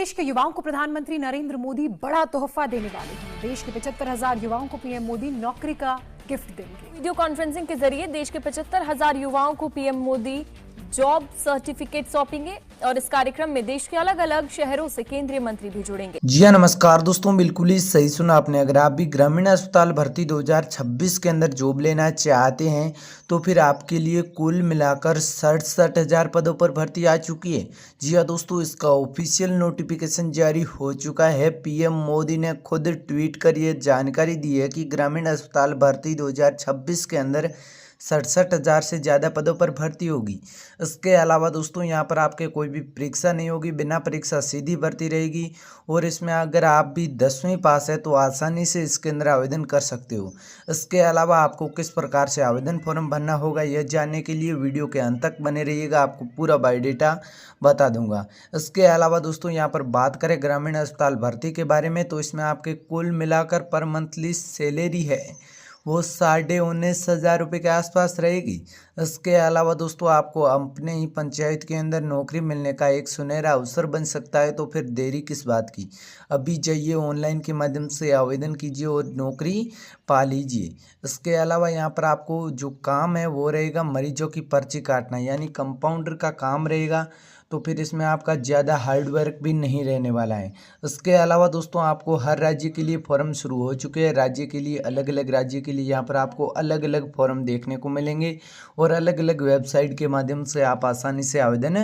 देश के युवाओं को प्रधानमंत्री नरेंद्र मोदी बड़ा तोहफा देने वाले हैं। देश के 75,000 युवाओं को पीएम मोदी नौकरी का गिफ्ट देंगे। वीडियो कॉन्फ्रेंसिंग के जरिए देश के 75,000 युवाओं को पीएम मोदी जॉब सर्टिफिकेट सौंपेंगे और इस कार्यक्रम में देश के अलग अलग शहरों से केंद्रीय मंत्री भी जुड़ेंगे। जी हाँ, नमस्कार दोस्तों, बिल्कुल ही सही सुना आपने। अगर आप भी ग्रामीण अस्पताल भर्ती 2026 के अंदर जॉब लेना चाहते हैं तो फिर आपके लिए कुल मिलाकर 67,000 पदों पर भर्ती आ चुकी है। जी हाँ दोस्तों, इसका ऑफिशियल नोटिफिकेशन जारी हो चुका है। पीएम मोदी ने खुद ट्वीट कर ये जानकारी दी है कि ग्रामीण अस्पताल भर्ती 2026 के अंदर 67,000 से ज़्यादा पदों पर भर्ती होगी। इसके अलावा दोस्तों यहाँ पर आपके कोई भी परीक्षा नहीं होगी, बिना परीक्षा सीधी भर्ती रहेगी। और इसमें अगर आप भी 10वीं पास है तो आसानी से इसके अंदर आवेदन कर सकते हो। इसके अलावा आपको किस प्रकार से आवेदन फॉर्म भरना होगा यह जानने के लिए वीडियो के अंत तक बने रहिएगा, आपको पूरा बायोडेटा बता दूंगा। इसके अलावा दोस्तों यहाँ पर बात करें ग्रामीण अस्पताल भर्ती के बारे में तो इसमें आपके कुल मिलाकर पर मंथली सैलरी है वो 19,500 रुपये के आसपास रहेगी। इसके अलावा दोस्तों आपको अपने ही पंचायत के अंदर नौकरी मिलने का एक सुनहरा अवसर बन सकता है, तो फिर देरी किस बात की। अभी जाइए ऑनलाइन के माध्यम से आवेदन कीजिए और नौकरी पा लीजिए। इसके अलावा यहाँ पर आपको जो काम है वो रहेगा मरीजों की पर्ची काटना, यानी कंपाउंडर का काम रहेगा। तो फिर इसमें आपका ज़्यादा हार्ड वर्क भी नहीं रहने वाला है। इसके अलावा दोस्तों आपको हर राज्य के लिए फॉर्म शुरू हो चुके हैं। राज्य के लिए अलग अलग राज्य के लिए यहाँ पर आपको अलग अलग फॉर्म देखने को मिलेंगे और अलग अलग वेबसाइट के माध्यम से आप आसानी से आवेदन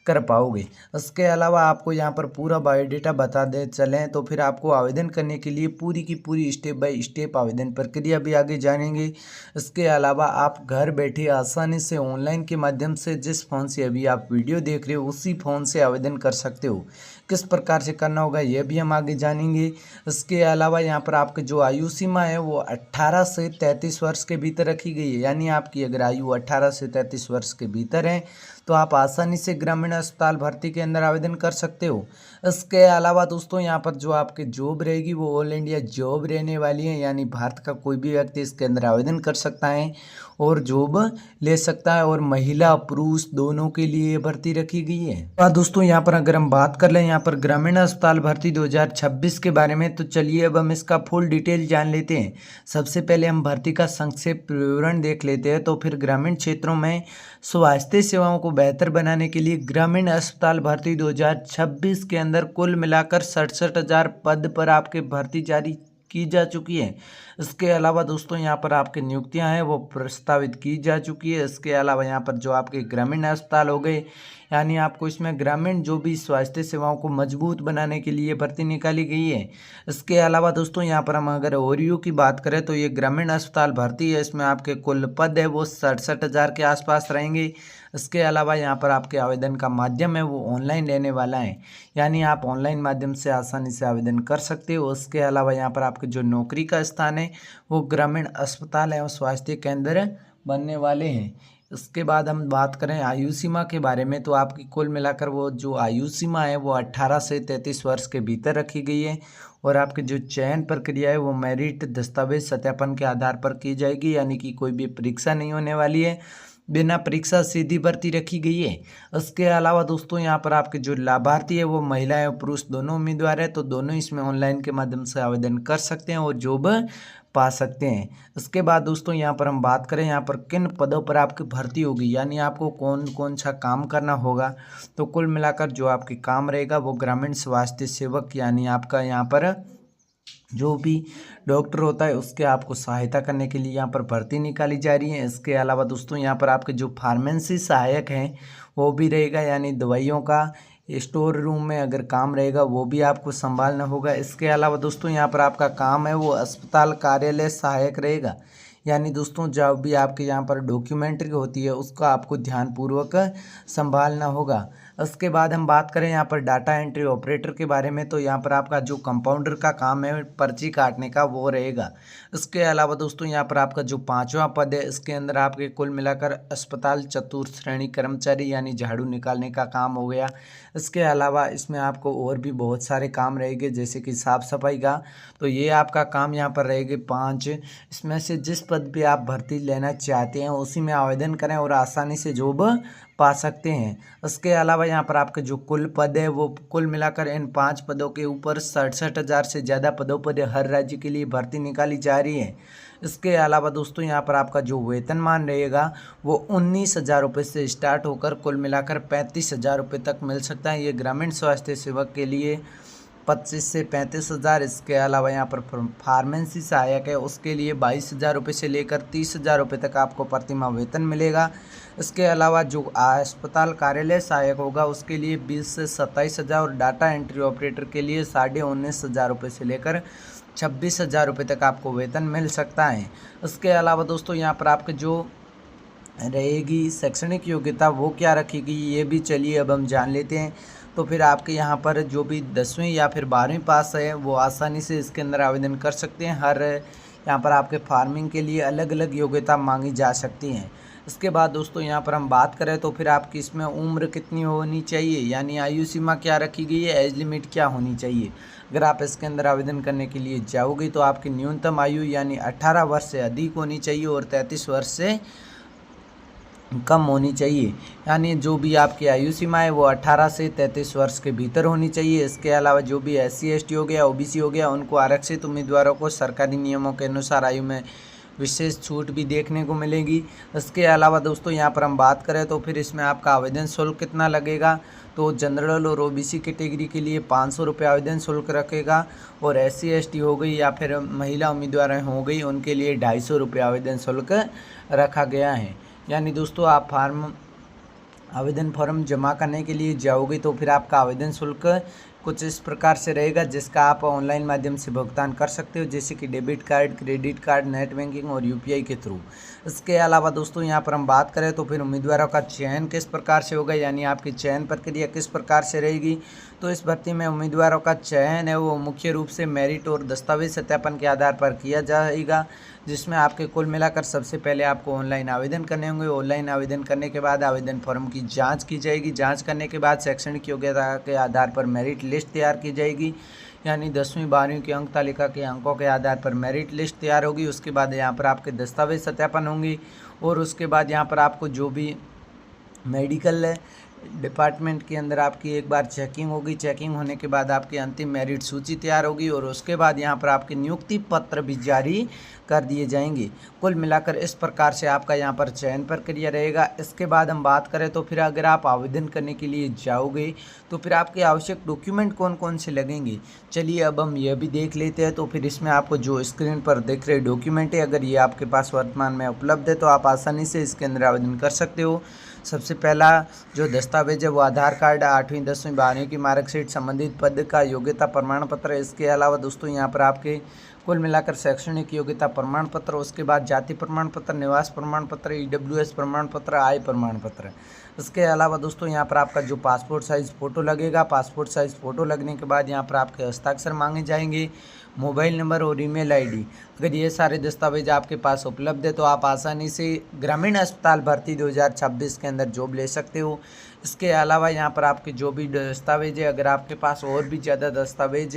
कर पाओगे। इसके अलावा आपको यहाँ पर पूरा बायोडेटा बता दे चलें तो फिर आपको आवेदन करने के लिए पूरी की पूरी स्टेप बाय स्टेप आवेदन प्रक्रिया भी आगे जानेंगे। इसके अलावा आप घर बैठे आसानी से ऑनलाइन के माध्यम से जिस फ़ोन से अभी आप वीडियो देख रहे हो उसी फ़ोन से आवेदन कर सकते हो। किस प्रकार से करना होगा यह भी हम आगे जानेंगे। इसके अलावा यहाँ पर आपकी जो आयु सीमा है वो 18 से 33 वर्ष के भीतर रखी गई है, यानी आपकी अगर आयु 18 से 33 वर्ष के भीतर है तो आप आसानी से ग्रामीण अस्पताल भर्ती के अंदर आवेदन कर सकते हो। इसके अलावा दोस्तों यहाँ पर जो आपकी जॉब रहेगी वो ऑल इंडिया जॉब रहने वाली है, यानी भारत का कोई भी व्यक्ति इसके अंदर आवेदन कर सकता है और जॉब ले सकता है और महिला पुरुष दोनों के लिए भर्ती रखी गई है। और दोस्तों यहाँ पर अगर हम बात कर लें यहाँ पर ग्रामीण अस्पताल भर्ती 2026 के बारे में तो चलिए अब हम इसका फुल डिटेल जान लेते हैं। सबसे पहले हम भर्ती का संक्षिप्त विवरण देख लेते हैं। तो फिर ग्रामीण क्षेत्रों में स्वास्थ्य सेवाओं को बेहतर बनाने के लिए ग्रामीण अस्पताल भर्ती 2026 के अंदर कुल मिलाकर 67,000 पद पर आपके भर्ती जारी की जा चुकी है। इसके अलावा दोस्तों यहाँ पर आपकी नियुक्तियां हैं वो प्रस्तावित की जा चुकी है। इसके अलावा यहाँ पर जो आपके ग्रामीण अस्पताल हो गए, यानी आपको इसमें ग्रामीण जो भी स्वास्थ्य सेवाओं को मजबूत बनाने के लिए भर्ती निकाली गई है। इसके अलावा दोस्तों यहाँ पर हम अगर ओरियो की बात करें तो ये ग्रामीण अस्पताल भर्ती है, इसमें आपके कुल पद है वो 67,000 के आसपास रहेंगे। इसके अलावा यहाँ पर आपके आवेदन का माध्यम है वो ऑनलाइन रहने वाला है, यानी आप ऑनलाइन माध्यम से आसानी से आवेदन कर सकते हो। उसके अलावा यहाँ पर आपके जो नौकरी का स्थान है वो ग्रामीण अस्पताल एवं स्वास्थ्य केंद्र बनने वाले हैं। इसके बाद हम बात करें आयु सीमा के बारे में तो आपकी कुल मिलाकर वो जो आयु सीमा है वो 18 से 33 वर्ष के भीतर रखी गई है और आपकी जो चयन प्रक्रिया है वो मेरिट दस्तावेज सत्यापन के आधार पर की जाएगी, यानी कि कोई भी परीक्षा नहीं होने वाली है, बिना परीक्षा सीधी भर्ती रखी गई है। इसके अलावा दोस्तों यहाँ पर आपके जो लाभार्थी है वो महिलाएं और पुरुष दोनों उम्मीदवार है, तो दोनों इसमें ऑनलाइन के माध्यम से आवेदन कर सकते हैं और जॉब पा सकते हैं। इसके बाद दोस्तों यहाँ पर हम बात करें यहाँ पर किन पदों पर आपकी भर्ती होगी, यानी आपको कौन कौन सा काम करना होगा। तो कुल मिलाकर जो आपकी काम रहेगा वो ग्रामीण स्वास्थ्य सेवक, यानी आपका यहाँ पर जो भी डॉक्टर होता है उसके आपको सहायता करने के लिए यहाँ पर भर्ती निकाली जा रही है। इसके अलावा दोस्तों यहाँ पर आपके जो फार्मेसी सहायक हैं वो भी रहेगा, यानी दवाइयों का स्टोर रूम में अगर काम रहेगा वो भी आपको संभालना होगा। इसके अलावा दोस्तों यहाँ पर आपका काम है वो अस्पताल कार्यालय सहायक रहेगा, यानी दोस्तों जब भी आपके यहाँ पर डॉक्यूमेंट्री होती है उसका आपको ध्यानपूर्वक संभालना होगा। उसके बाद हम बात करें यहाँ पर डाटा एंट्री ऑपरेटर के बारे में तो यहाँ पर आपका जो कंपाउंडर का काम है पर्ची काटने का वो रहेगा। इसके अलावा दोस्तों यहाँ पर आपका जो 5वां पद है इसके अंदर आपके कुल मिलाकर अस्पताल चतुर्थ श्रेणी कर्मचारी, यानी झाड़ू निकालने का काम हो गया। इसके अलावा इसमें आपको और भी बहुत सारे काम रहेंगे जैसे कि साफ़ सफाई का, तो ये आपका काम यहाँ पर रहेंगे 5। इसमें से जिस पद पे आप भर्ती लेना चाहते हैं उसी में आवेदन करें और आसानी से जॉब पा सकते हैं। इसके अलावा यहाँ पर आपके जो कुल पद है वो कुल मिलाकर इन 5 पदों के ऊपर 67,000 से ज़्यादा पदों पर हर राज्य के लिए भर्ती निकाली जा रही है। इसके अलावा दोस्तों यहाँ पर आपका जो वेतनमान रहेगा वो 19,000 रुपये से स्टार्ट होकर कुल मिलाकर 35,000 रुपये तक मिल सकता है। ये ग्रामीण स्वास्थ्य सेवक के लिए 25 से 35,000। इसके अलावा यहाँ पर फार्मेसी सहायक है उसके लिए 22,000 रुपये से लेकर 30,000 रुपये तक आपको प्रतिमाह वेतन मिलेगा। इसके अलावा जो अस्पताल कार्यालय सहायक होगा उसके लिए 20 से 27,000 और डाटा एंट्री ऑपरेटर के लिए 19,500 रुपये से लेकर 26,000 रुपये तक आपको वेतन मिल सकता है। इसके अलावा दोस्तों यहाँ पर आपके जो रहेगी शैक्षणिक योग्यता वो क्या रखेगी ये भी चलिए अब हम जान लेते हैं। तो फिर आपके यहाँ पर जो भी 10वीं या फिर 12वीं पास है वो आसानी से इसके अंदर आवेदन कर सकते हैं। हर यहाँ पर आपके फार्मिंग के लिए अलग अलग योग्यता मांगी जा सकती हैं। इसके बाद दोस्तों यहाँ पर हम बात करें तो फिर आपकी इसमें उम्र कितनी होनी चाहिए, यानी आयु सीमा क्या रखी गई है, एज लिमिट क्या होनी चाहिए। अगर आप इसके अंदर आवेदन करने के लिए जाओगे तो आपकी न्यूनतम आयु यानी 18 वर्ष से अधिक होनी चाहिए और 33 वर्ष से कम होनी चाहिए। यानी जो भी आपकी आयु सीमा है वो 18 से 33 वर्ष के भीतर होनी चाहिए। इसके अलावा जो भी SC ST हो गया, OBC हो गया, उनको आरक्षित उम्मीदवारों को सरकारी नियमों के अनुसार आयु में विशेष छूट भी देखने को मिलेगी। इसके अलावा दोस्तों यहाँ पर हम बात करें तो फिर इसमें आपका आवेदन शुल्क कितना लगेगा। तो जनरल और OBC कैटेगरी के लिए 500 रुपये आवेदन शुल्क रखेगा और SC ST हो गई या फिर महिला उम्मीदवार हो गई उनके लिए 250 रुपये आवेदन शुल्क रखा गया है। यानी दोस्तों आप आवेदन फॉर्म जमा करने के लिए जाओगे तो फिर आपका आवेदन शुल्क कुछ इस प्रकार से रहेगा जिसका आप ऑनलाइन माध्यम से भुगतान कर सकते हो, जैसे कि debit card, credit card, net banking और UPI के थ्रू। इसके अलावा दोस्तों यहाँ पर हम बात करें तो फिर उम्मीदवारों का चयन किस प्रकार से होगा, यानी आपकी चयन प्रक्रिया किस प्रकार से रहेगी। तो इस भर्ती में उम्मीदवारों का चयन है वो मुख्य रूप से मेरिट और दस्तावेज सत्यापन के आधार पर किया जाएगा, जिसमें आपके कुल मिलाकर सबसे पहले आपको ऑनलाइन आवेदन करने होंगे। ऑनलाइन आवेदन करने के बाद आवेदन फॉर्म की जांच की जाएगी। जांच करने के बाद शैक्षणिक योग्यता के आधार पर मेरिट लिस्ट तैयार की जाएगी, यानी 10वीं 12वीं की अंक तालिका के अंकों के आधार पर मेरिट लिस्ट तैयार होगी। उसके बाद यहाँ पर आपके दस्तावेज सत्यापन होंगे और उसके बाद यहाँ पर आपको जो भी मेडिकल डिपार्टमेंट के अंदर आपकी एक बार चेकिंग होगी। चेकिंग होने के बाद आपकी अंतिम मेरिट सूची तैयार होगी और उसके बाद यहाँ पर आपके नियुक्ति पत्र भी जारी कर दिए जाएंगे। कुल मिलाकर इस प्रकार से आपका यहाँ पर चयन प्रक्रिया रहेगा। इसके बाद हम बात करें तो फिर अगर आप आवेदन करने के लिए जाओगे तो फिर आपके आवश्यक डॉक्यूमेंट कौन कौन से लगेंगे, चलिए अब हम यह भी देख लेते हैं। तो फिर इसमें आपको जो स्क्रीन पर देख रहे डॉक्यूमेंट है, अगर ये आपके पास वर्तमान में उपलब्ध है तो आप आसानी से इसके अंदर आवेदन कर सकते हो। सबसे पहला जो दस्तावेज है वो आधार कार्ड, 8वीं 10वीं 12वीं की मार्कशीट, संबंधित पद का योग्यता प्रमाण पत्र। इसके अलावा दोस्तों यहाँ पर आपके कुल मिलाकर शैक्षणिक योग्यता प्रमाण पत्र, उसके बाद जाति प्रमाण पत्र, निवास प्रमाण पत्र, EWS प्रमाण पत्र, आय प्रमाण पत्र। इसके अलावा दोस्तों यहाँ पर आपका जो पासपोर्ट साइज़ फ़ोटो लगेगा। पासपोर्ट साइज़ फ़ोटो लगने के बाद यहाँ पर आपके हस्ताक्षर मांगे जाएंगे, मोबाइल नंबर और ईमेल ID। अगर ये सारे दस्तावेज आपके पास उपलब्ध है तो आप आसानी से ग्रामीण अस्पताल भर्ती 2026 के अंदर जॉब ले सकते हो। इसके अलावा यहाँ पर आपके जो भी दस्तावेज है, अगर आपके पास और भी ज़्यादा दस्तावेज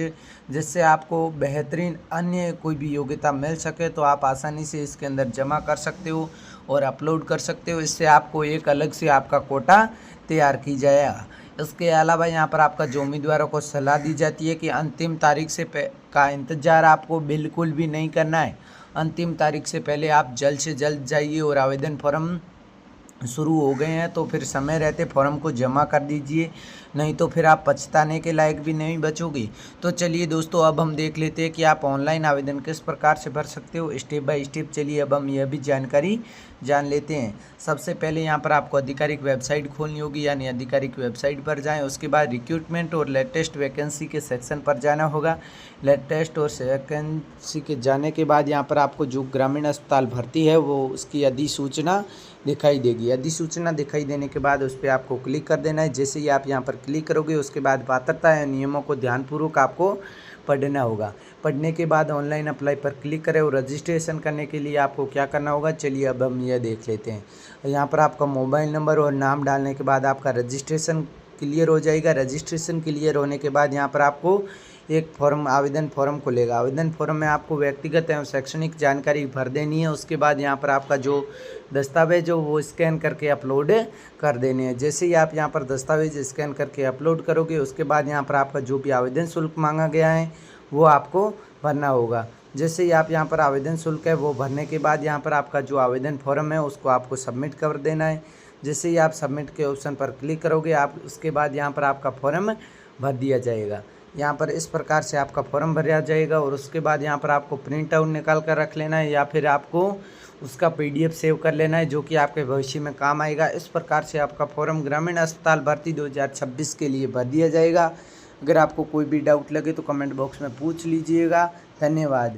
जिससे आपको बेहतरीन अन्य कोई भी योग्यता मिल सके तो आप आसानी से इसके अंदर जमा कर सकते हो और अपलोड कर सकते हो। इससे आपको एक अलग से आपका कोटा तैयार की जाएगा। इसके अलावा यहाँ पर आपका जो उम्मीदवारों को सलाह दी जाती है कि अंतिम तारीख से का इंतज़ार आपको बिल्कुल भी नहीं करना है। अंतिम तारीख से पहले आप जल्द से जल्द जाइए और आवेदन फॉर्म शुरू हो गए हैं तो फिर समय रहते फॉर्म को जमा कर दीजिए, नहीं तो फिर आप पछताने के लायक भी नहीं बचोगे। तो चलिए दोस्तों अब हम देख लेते हैं कि आप ऑनलाइन आवेदन किस प्रकार से भर सकते हो स्टेप बाय स्टेप। चलिए अब हम यह भी जानकारी जान लेते हैं। सबसे पहले यहाँ पर आपको आधिकारिक वेबसाइट खोलनी होगी, यानी आधिकारिक वेबसाइट पर जाएं। उसके बाद रिक्रूटमेंट और लेटेस्ट वैकेंसी के सेक्शन पर जाना होगा। लेटेस्ट और वैकेंसी के जाने के बाद यहाँ पर आपको जो ग्रामीण अस्पताल भर्ती है वो उसकी अधिसूचना दिखाई देगी। अधिसूचना दिखाई देने के बाद उस पर आपको क्लिक कर देना है। जैसे ही आप यहाँ पर क्लिक करोगे उसके बाद पात्रता या नियमों को ध्यानपूर्वक आपको पढ़ना होगा। पढ़ने के बाद ऑनलाइन अप्लाई पर क्लिक करें और रजिस्ट्रेशन करने के लिए आपको क्या करना होगा, चलिए अब हम यह देख लेते हैं। यहाँ पर आपका मोबाइल नंबर और नाम डालने के बाद आपका रजिस्ट्रेशन क्लियर हो जाएगा। रजिस्ट्रेशन क्लियर होने के बाद यहाँ पर आपको एक फॉर्म आवेदन फॉर्म खुलेगा। आवेदन फॉर्म में आपको व्यक्तिगत एवं शैक्षणिक जानकारी भर देनी है। उसके बाद यहाँ पर आपका जो दस्तावेज हो वो स्कैन करके अपलोड कर देने हैं। जैसे ही आप यहाँ पर दस्तावेज स्कैन करके अपलोड करोगे उसके बाद यहाँ पर आपका जो भी आवेदन शुल्क मांगा गया है वो आपको भरना होगा। जैसे ही आप यहाँ पर आवेदन शुल्क है वो भरने के बाद यहाँ पर आपका जो आवेदन फॉर्म है उसको आपको सबमिट कर देना है। जैसे ही आप सबमिट के ऑप्शन पर क्लिक करोगे आप उसके बाद यहाँ पर आपका फॉर्म भर दिया जाएगा। यहाँ पर इस प्रकार से आपका फॉर्म भरा जाएगा और उसके बाद यहाँ पर आपको प्रिंट आउट निकाल कर रख लेना है या फिर आपको उसका PDF सेव कर लेना है, जो कि आपके भविष्य में काम आएगा। इस प्रकार से आपका फॉर्म ग्रामीण अस्पताल भर्ती 2026 के लिए भर दिया जाएगा। अगर आपको कोई भी डाउट लगे तो कमेंट बॉक्स में पूछ लीजिएगा। धन्यवाद।